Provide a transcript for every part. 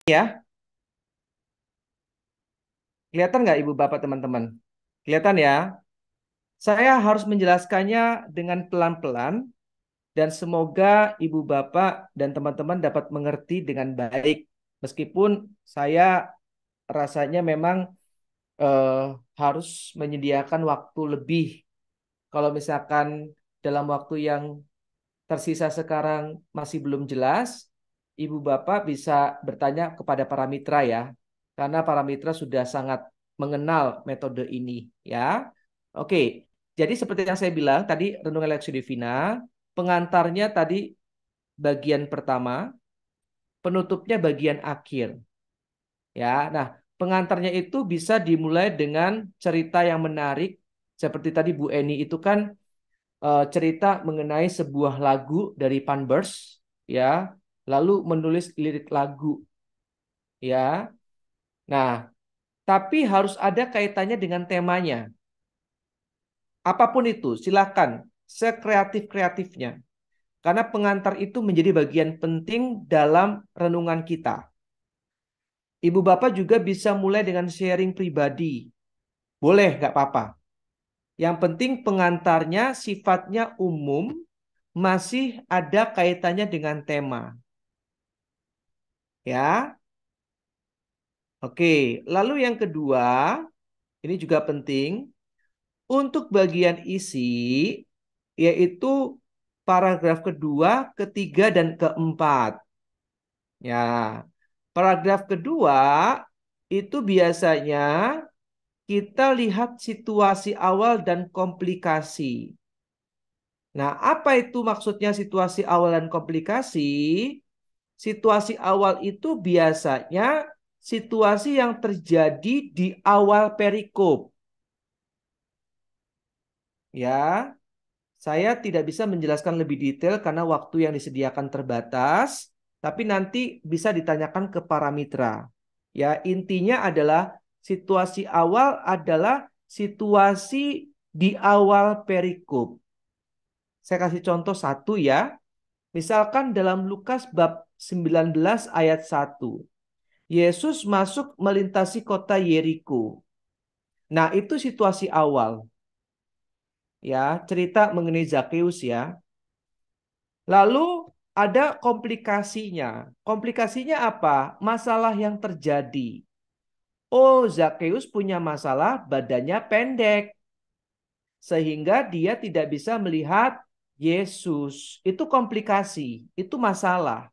Ya, kelihatan nggak Ibu Bapak teman-teman? Kelihatan ya? Saya harus menjelaskannya dengan pelan-pelan dan semoga Ibu Bapak dan teman-teman dapat mengerti dengan baik. Meskipun saya rasanya memang eh, harus menyediakan waktu lebih. Kalau misalkan dalam waktu yang tersisa sekarang masih belum jelas, Ibu Bapak bisa bertanya kepada para mitra ya. Karena para mitra sudah sangat mengenal metode ini ya. Oke, jadi seperti yang saya bilang tadi Renungan Lexio Divina, pengantarnya tadi bagian pertama, penutupnya bagian akhir ya. Nah, pengantarnya itu bisa dimulai dengan cerita yang menarik seperti tadi Bu Eni itu kan cerita mengenai sebuah lagu dari Panbers ya, lalu menulis lirik lagu ya. Nah, tapi harus ada kaitannya dengan temanya. Apapun itu, silakan sekreatif-kreatifnya. Karena pengantar itu menjadi bagian penting dalam renungan kita. Ibu Bapak juga bisa mulai dengan sharing pribadi. Boleh, nggak apa-apa. Yang penting pengantarnya sifatnya umum, masih ada kaitannya dengan tema. Ya, oke. Lalu yang kedua, ini juga penting. Untuk bagian isi, yaitu paragraf kedua, ketiga, dan keempat. Ya, paragraf kedua itu biasanya kita lihat situasi awal dan komplikasi. Nah, apa itu maksudnya situasi awal dan komplikasi? Situasi awal itu biasanya situasi yang terjadi di awal perikop. Ya, saya tidak bisa menjelaskan lebih detail karena waktu yang disediakan terbatas, tapi nanti bisa ditanyakan ke para mitra. Ya, intinya adalah situasi awal adalah situasi di awal perikop. Saya kasih contoh satu ya. Misalkan dalam Lukas bab 19 ayat 1. Yesus masuk melintasi kota Yeriko. Nah, itu situasi awal. Ya, cerita mengenai Zakeus ya. Lalu ada komplikasinya. Komplikasinya apa? Masalah yang terjadi. Oh, Zakeus punya masalah badannya pendek. Sehingga dia tidak bisa melihat Yesus. Itu komplikasi. Itu masalah.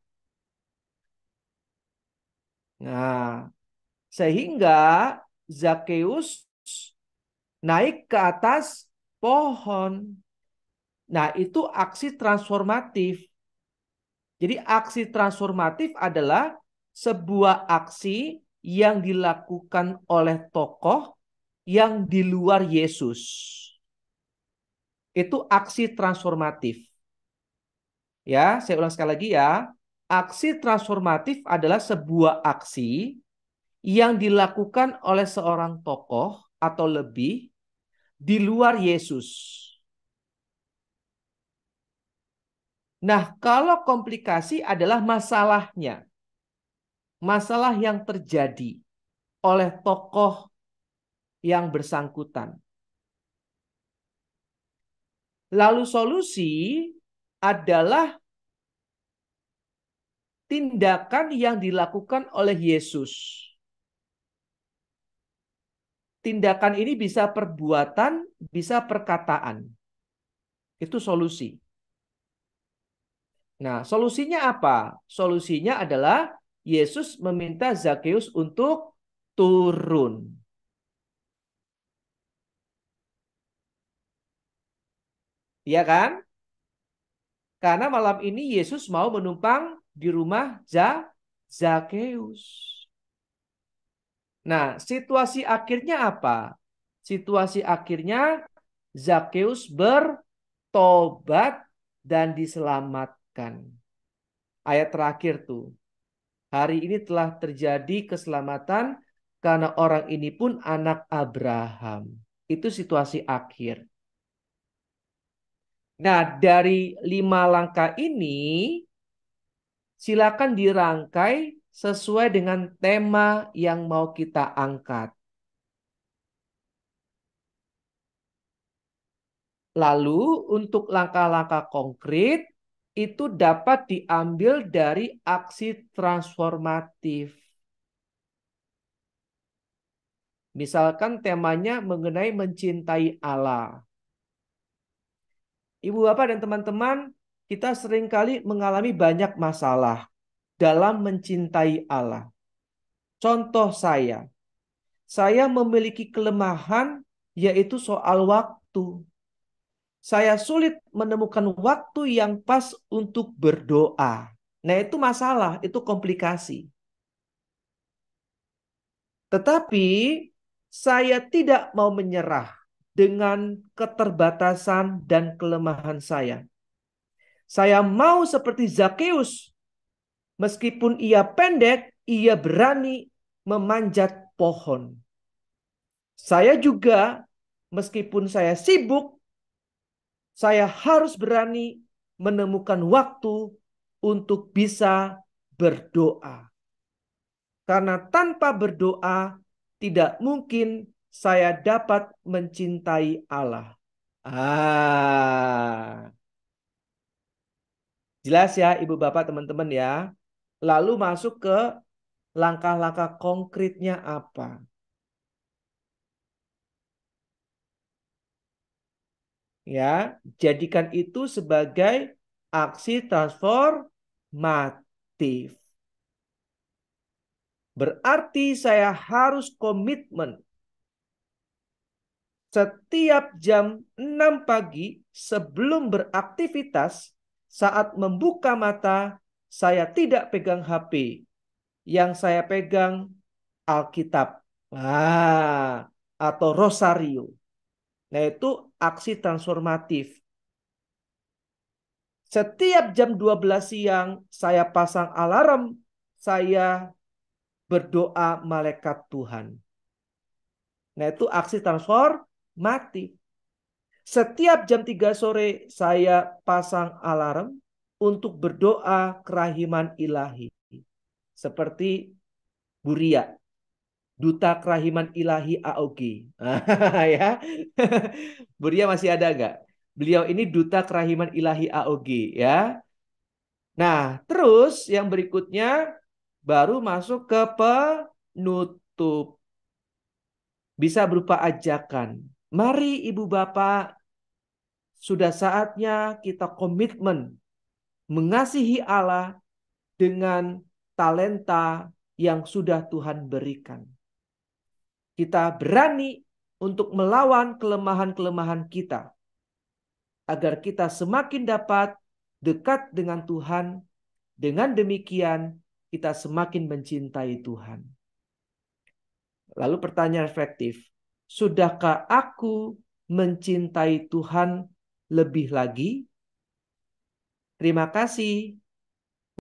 Nah, sehingga Zakeus naik ke atas pohon. Nah, itu aksi transformatif. Jadi aksi transformatif adalah sebuah aksi yang dilakukan oleh tokoh yang di luar Yesus. Itu aksi transformatif. Ya, saya ulang sekali lagi ya. Aksi transformatif adalah sebuah aksi yang dilakukan oleh seorang tokoh atau lebih di luar Yesus. Nah, kalau komplikasi adalah masalahnya. Masalah yang terjadi oleh tokoh yang bersangkutan. Lalu solusi adalah tindakan yang dilakukan oleh Yesus. Tindakan ini bisa perbuatan, bisa perkataan. Itu solusi. Nah, solusinya apa? Solusinya adalah Yesus meminta Zakeus untuk turun. Iya kan? Karena malam ini Yesus mau menumpang di rumah Zakeus. Nah, situasi akhirnya apa? Situasi akhirnya Zakeus bertobat dan diselamatkan. Ayat terakhir tuh. Hari ini telah terjadi keselamatan karena orang ini pun anak Abraham. Itu situasi akhir. Nah, dari 5 langkah ini silakan dirangkai sesuai dengan tema yang mau kita angkat. Lalu untuk langkah-langkah konkret itu dapat diambil dari aksi transformatif. Misalkan temanya mengenai mencintai Allah. Ibu bapak dan teman-teman, kita seringkali mengalami banyak masalah dalam mencintai Allah. Contoh saya memiliki kelemahan yaitu soal waktu. Saya sulit menemukan waktu yang pas untuk berdoa. Nah, itu masalah, itu komplikasi. Tetapi saya tidak mau menyerah dengan keterbatasan dan kelemahan saya. Saya mau seperti Zakeus. Meskipun ia pendek, ia berani memanjat pohon. Saya juga, meskipun saya sibuk, saya harus berani menemukan waktu untuk bisa berdoa. Karena tanpa berdoa, tidak mungkin saya dapat mencintai Allah. Jelas ya Ibu Bapak teman-teman ya. Lalu masuk ke langkah-langkah konkretnya apa? Ya, jadikan itu sebagai aksi transformatif. Berarti saya harus komitmen. Setiap jam 6 pagi sebelum beraktivitas, saat membuka mata, saya tidak pegang HP. Yang saya pegang Alkitab. Atau Rosario. Nah, itu aksi transformatif. Setiap jam 12 siang saya pasang alarm, saya berdoa malaikat Tuhan. Nah, itu aksi transformatif. Setiap jam 3 sore saya pasang alarm untuk berdoa kerahiman ilahi. Seperti Buria, Duta Kerahiman Ilahi AOG. Ya. Buria masih ada nggak? Beliau ini Duta Kerahiman Ilahi AOG ya. Nah, terus yang berikutnya baru masuk ke penutup. Bisa berupa ajakan. Mari Ibu Bapak, sudah saatnya kita komitmen mengasihi Allah dengan talenta yang sudah Tuhan berikan. Kita berani untuk melawan kelemahan-kelemahan kita. Agar kita semakin dapat dekat dengan Tuhan. Dengan demikian, kita semakin mencintai Tuhan. Lalu pertanyaan reflektif. Sudahkah aku mencintai Tuhan lebih lagi? Terima kasih.